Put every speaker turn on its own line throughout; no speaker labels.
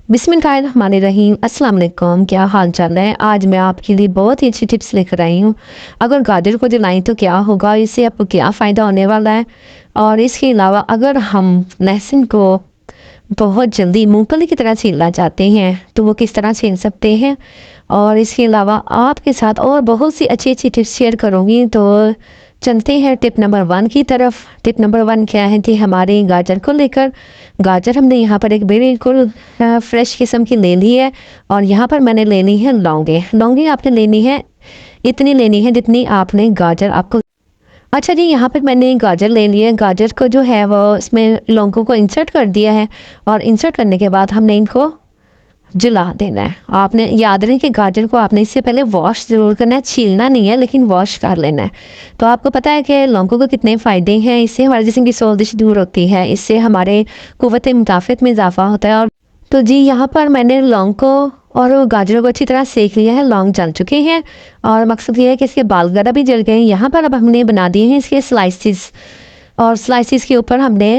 बिस्मिल्लाहिर्रहमानिर्रहीम। अस्सलाम वालेकुम। क्या हाल चाल है? आज मैं आपके लिए बहुत ही अच्छी टिप्स लेकर आई हूँ। अगर गाजर को जलाएं तो क्या होगा, इससे आपको क्या फ़ायदा होने वाला है। और इसके अलावा अगर हम लहसुन को बहुत जल्दी मूंगफली की तरह छीलना चाहते हैं तो वो किस तरह छील सकते हैं। और इसके अलावा आपके साथ और बहुत सी अच्छी अच्छी टिप्स शेयर करूँगी। तो चलते हैं टिप नंबर 1 की तरफ। टिप नंबर 1 क्या है कि हमारे गाजर को लेकर, गाजर हमने यहाँ पर एक बिल्कुल फ्रेश किस्म की ले ली है। और यहाँ पर मैंने लेनी है लौंगे। लौंगे आपने लेनी है, इतनी लेनी है जितनी आपने गाजर आपको। अच्छा जी, यहाँ पर मैंने गाजर ले लिया है। गाजर को जो है वो इसमें लौंगों को इंसर्ट कर दिया है। और इंसर्ट करने के बाद हमने इनको जला देना है। आपने याद रहे कि गाजर को आपने इससे पहले वॉश ज़रूर करना है, छीलना नहीं है लेकिन वॉश कर लेना है। तो आपको पता है कि लौंगों को कितने फ़ायदे हैं। इससे हमारे जिस्म की सोजिश दूर होती है, इससे हमारे क़ुव्वत मुदाफ़अत में इजाफ़ा होता है। और तो जी यहाँ पर मैंने लौंग को और गाजरों को अच्छी तरह सेक लिया है। लौंग जल चुके हैं और मकसद ये है कि इसके बाल वगैरह भी जल गए हैं। यहाँ पर अब हमने बना दिए हैं इसके स्लाइसिस, और स्लाइसिस के ऊपर हमने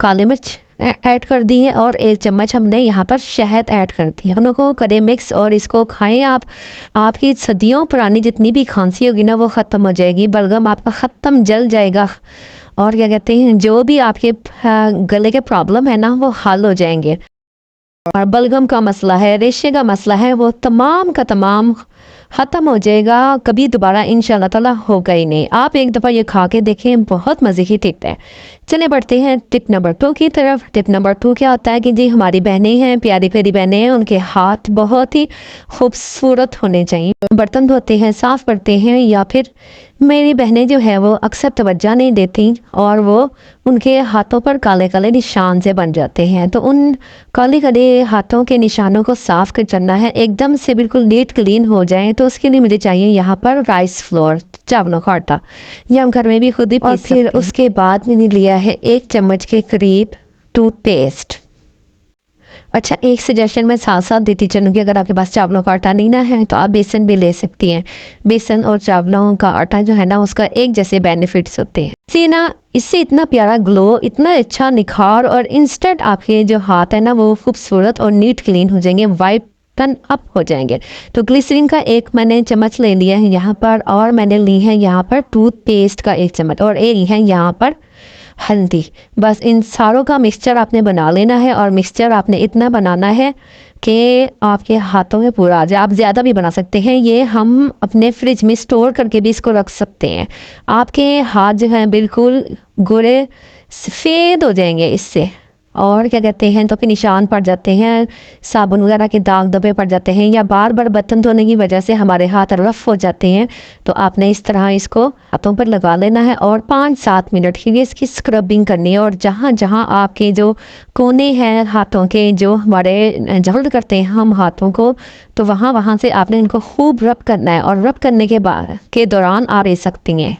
काली मिर्च ऐड कर दी है और 1 चम्मच हमने यहाँ पर शहद ऐड कर दी है। हम लोग को करें मिक्स और इसको खाएं आप। आपकी सदियों पुरानी जितनी भी खांसी होगी ना वो ख़त्म हो जाएगी, बलगम आपका ख़त्म जल जाएगा। और क्या कहते हैं, जो भी आपके गले के प्रॉब्लम है ना वो हल हो जाएंगे। और बलगम का मसला है, रेशे का मसला है, वो तमाम का तमाम ख़त्म हो जाएगा। कभी दोबारा इंशाल्लाह ताला होगा ही नहीं। आप एक दफ़ा ये खा के देखें, बहुत मज़े की टिप है। चले बढ़ते हैं टिप नंबर 2 की तरफ। टिप नंबर 2 क्या होता है कि जी हमारी बहनें हैं, प्यारी प्यारी बहनें हैं, उनके हाथ बहुत ही खूबसूरत होने चाहिए। बर्तन धोते हैं, साफ़ करते हैं, या फिर मेरी बहनें जो है वो अक्सर तवज्जो नहीं देती और वो उनके हाथों पर काले काले निशान से बन जाते हैं। तो उन काले काले हाथों के निशानों को साफ़ करना है, एकदम से बिल्कुल नीट क्लीन हो जाए। तो उसके लिए मुझे चाहिए यहाँ पर राइस फ्लोर, चावलों का आटा। ये हम घर में भी खुद ही पीस सकते हैं। और फिर उसके बाद मैंने लिया है 1 चम्मच के करीब टूथपेस्ट। अच्छा, एक सजेशन मैं साथ साथ देती चलूँ कि अगर आपके पास चावलों का आटा नहीं ना है तो आप बेसन भी ले सकती हैं। बेसन और चावलों का आटा जो है ना उसका एक जैसे बेनिफिट्स होते हैं। इससे इतना प्यारा ग्लो, इतना अच्छा निखार, और इंस्टेंट आपके जो हाथ है ना वो खूबसूरत और नीट क्लीन हो जाएंगे, वाइट टन अप हो जाएंगे। तो ग्लिसरीन का 1 मैंने चम्मच ले लिया है यहाँ पर, और मैंने ली है यहाँ पर टूथपेस्ट का 1 चम्मच, और एक है यहाँ पर हल्दी। बस इन सारों का मिक्सचर आपने बना लेना है। और मिक्सचर आपने इतना बनाना है कि आपके हाथों में पूरा आ जाए। आप ज़्यादा भी बना सकते हैं, ये हम अपने फ्रिज में स्टोर करके भी इसको रख सकते हैं। आपके हाथ जो हैं बिल्कुल गोरे सफ़ेद हो जाएंगे इससे। और क्या कहते हैं, तो फिर निशान पड़ जाते हैं, साबुन वगैरह के दाग धब्बे पड़ जाते हैं, या बार बार बर्तन धोने की वजह से हमारे हाथ रफ हो जाते हैं। तो आपने इस तरह इसको हाथों पर लगा लेना है और 5-7 मिनट के लिए इसकी स्क्रबिंग करनी है। और जहाँ जहाँ आपके जो कोने हैं हाथों के, जो हमारे जल्द करते हैं हम हाथों को, तो वहाँ वहाँ से आपने इनको खूब रब करना है। और रब करने के दौरान आप ले सकती हैं।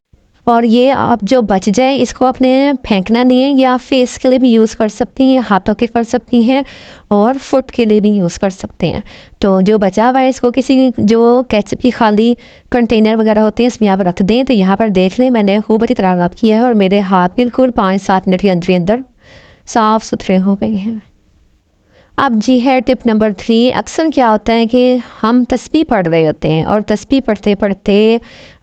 और ये आप जो बच जाए इसको आपने फेंकना नहीं है, या फेस के लिए भी यूज़ कर सकती हैं, हाथों के कर सकती हैं, और फुट के लिए भी यूज़ कर सकते हैं। तो जो बचा हुआ है इसको किसी जो केचप की खाली कंटेनर वगैरह होते हैं इसमें आप रख दें। तो यहाँ पर देख लें मैंने खूब अच्छी तरह रब किया है और मेरे हाथ बिल्कुल 5-7 मिनट के अंदर अंदर साफ़ सुथरे हो गए हैं। अब जी है टिप नंबर 3। अक्सर क्या होता है कि हम तस्बीह पढ़ रहे होते हैं और तस्बीह पढ़ते पढ़ते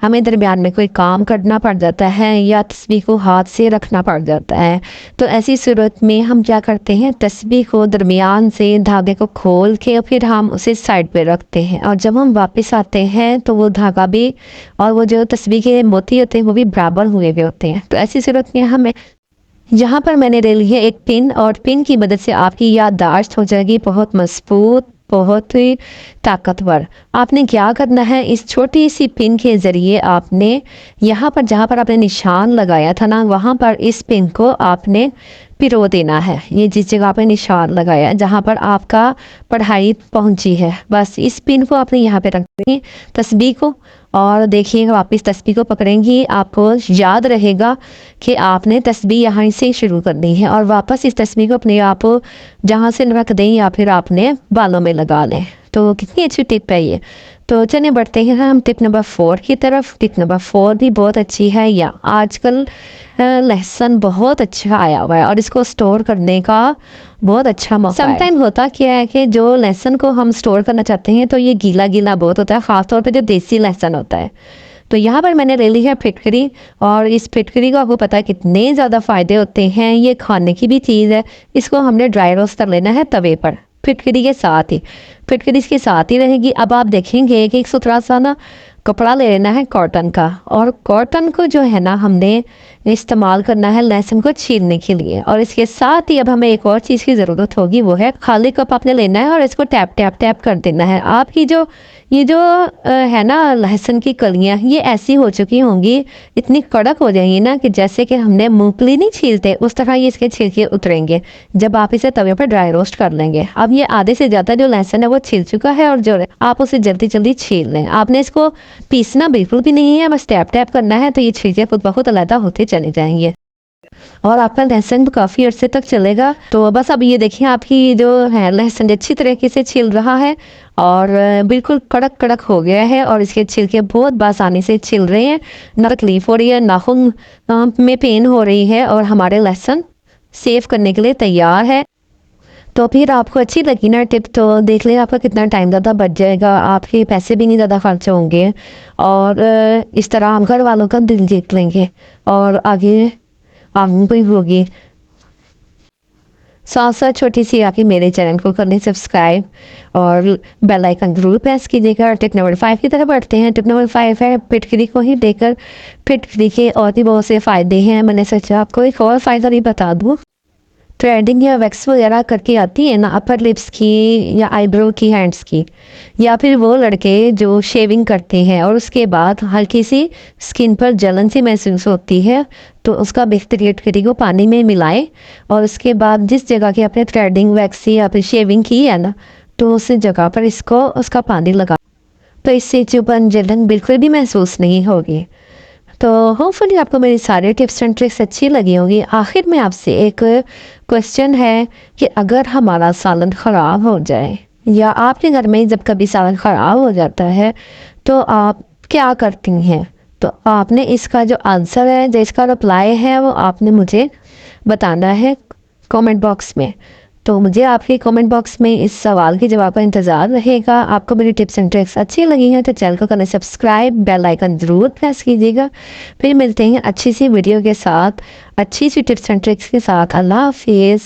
हमें दरमियान में कोई काम करना पड़ जाता है, या तस्बीह को हाथ से रखना पड़ जाता है। तो ऐसी सूरत में हम क्या करते हैं, तस्बीह को दरमियान से धागे को खोल के फिर हम उसे साइड पे रखते हैं। और जब हम वापस आते हैं तो वो धागा भी और वो जो तस्बीह के मोती होते हैं वो भी बराबर हुए हुए होते हैं। तो ऐसी सूरत में हमें यहाँ पर मैंने ले ली है एक पिन, और पिन की मदद से आपकी याददाश्त हो जाएगी बहुत मजबूत, बहुत ही ताकतवर। आपने क्या करना है, इस छोटी सी पिन के ज़रिए आपने यहाँ पर जहाँ पर आपने निशान लगाया था ना वहाँ पर इस पिन को आपने पिरो देना है। ये जिस जगह पे निशान लगाया है जहाँ पर आपका पढ़ाई पहुँची है, बस इस पिन को आपने यहाँ पे रख देंगे तस्बीह को। और देखिएगा वापस तस्बीह को पकड़ेंगी, आपको याद रहेगा कि आपने तस्बीह यहाँ से शुरू करनी है, और वापस इस तस्बीह को अपने आप जहाँ से रख दें या फिर आपने बालों में लगा लें। तो कितनी अच्छी टिप है ये। तो चलिए बढ़ते हैं हम टिप नंबर 4 की तरफ। टिप नंबर 4 भी बहुत अच्छी है। या आजकल लहसुन बहुत अच्छा आया हुआ है और इसको स्टोर करने का बहुत अच्छा मौका है। समटाइम होता क्या है कि जो लहसुन को हम स्टोर करना चाहते हैं तो ये गीला गीला बहुत होता है, ख़ासतौर पे जो देसी लहसुन होता है। तो यहाँ पर मैंने ले ली है फिटकरी, और इस फिटकरी को आपको पता है कितने ज़्यादा फ़ायदे होते हैं। ये खाने की भी चीज़ है। इसको हमने ड्राई रोस्ट कर लेना है तवे पर, फिटकरी के साथ ही। फिटकरी इसके साथ ही रहेगी। अब आप देखेंगे कि एक सुथरा सा ना कपड़ा ले लेना है कॉटन का, और कॉटन को जो है ना हमने इस्तेमाल करना है लहसुन को छीलने के लिए। और इसके साथ ही अब हमें एक और चीज़ की ज़रूरत होगी, वो है खाली कप आपने लेना है और इसको टैप टैप टैप कर देना है। आपकी जो ये जो है ना लहसुन की कलियाँ, ये ऐसी हो चुकी होंगी, इतनी कड़क हो जाएंगी ना कि जैसे कि हमने मूंगफली नहीं छीलते उस तरह ये इसके छिलके उतरेंगे जब आप इसे तवे पर ड्राई रोस्ट कर लेंगे। अब ये आधे से ज़्यादा जो लहसुन है वो छिल चुका है, और जो आप उसे जल्दी जल्दी छील लें। आपने इसको पीसना बिल्कुल भी नहीं है, बस टैप टैप करना है, तो ये छिलके खुद बहुत अलग होते चले जाएंगे और आपका लहसुन काफ़ी अरसे तक चलेगा। तो बस अब ये देखिए आपकी जो है लहसुन अच्छी तरीके से छिल रहा है और बिल्कुल कड़क कड़क हो गया है, और इसके छिलके बहुत आसानी से छिल रहे हैं, ना तकलीफ हो रही है, नाखून में पेन हो रही है, और हमारे लहसुन सेव करने के लिए तैयार है। तो फिर आपको अच्छी लगी ना टिप, तो देख लें आपका कितना टाइम ज़्यादा बच जाएगा, आपके पैसे भी नहीं ज़्यादा खर्च होंगे, और इस तरह हम घर वालों का दिल जीत लेंगे और आगे आगे भी होगी। साथ साथ छोटी सी आके मेरे चैनल को कर लें सब्सक्राइब और बेल आइकन जरूर प्रेस कीजिएगा। टिप नंबर 5 की तरफ बढ़ते हैं। टिप नंबर 5 है फिटकरी को ही देकर। फिटकरी के और भी बहुत से फ़ायदे हैं, मैंने सोचा आपको एक और फ़ायदा भी बता दूँ। थ्रेडिंग या वैक्स वगैरह करके आती है ना अपर लिप्स की या आईब्रो की, हैंड्स की, या फिर वो लड़के जो शेविंग करते हैं और उसके बाद हल्की सी स्किन पर जलन सी महसूस होती है, तो उसका फिटकरी को पानी में मिलाएं और उसके बाद जिस जगह की आपने थ्रेडिंग वैक्स या फिर शेविंग की है ना, तो उस जगह पर इसको उसका पानी लगा, तो इससे चुभन जलन बिल्कुल भी महसूस नहीं होगी। तो होपफुली आपको मेरी सारे टिप्स एंड ट्रिक्स अच्छी लगी होंगी। आखिर में आपसे एक क्वेश्चन है कि अगर हमारा सालन ख़राब हो जाए या आपके घर में जब कभी सालन ख़राब हो जाता है तो आप क्या करती हैं? तो आपने इसका जो आंसर है, जो इसका रिप्लाई है, वो आपने मुझे बताना है कमेंट बॉक्स में। तो मुझे आपके कमेंट बॉक्स में इस सवाल के जवाब का इंतज़ार रहेगा। आपको मेरी टिप्स एंड ट्रिक्स अच्छी लगी हैं तो चैनल को करना सब्सक्राइब, बेल आइकन ज़रूर प्रेस कीजिएगा। फिर मिलते हैं अच्छी सी वीडियो के साथ, अच्छी सी टिप्स एंड ट्रिक्स के साथ। अल्लाह हाफिज़।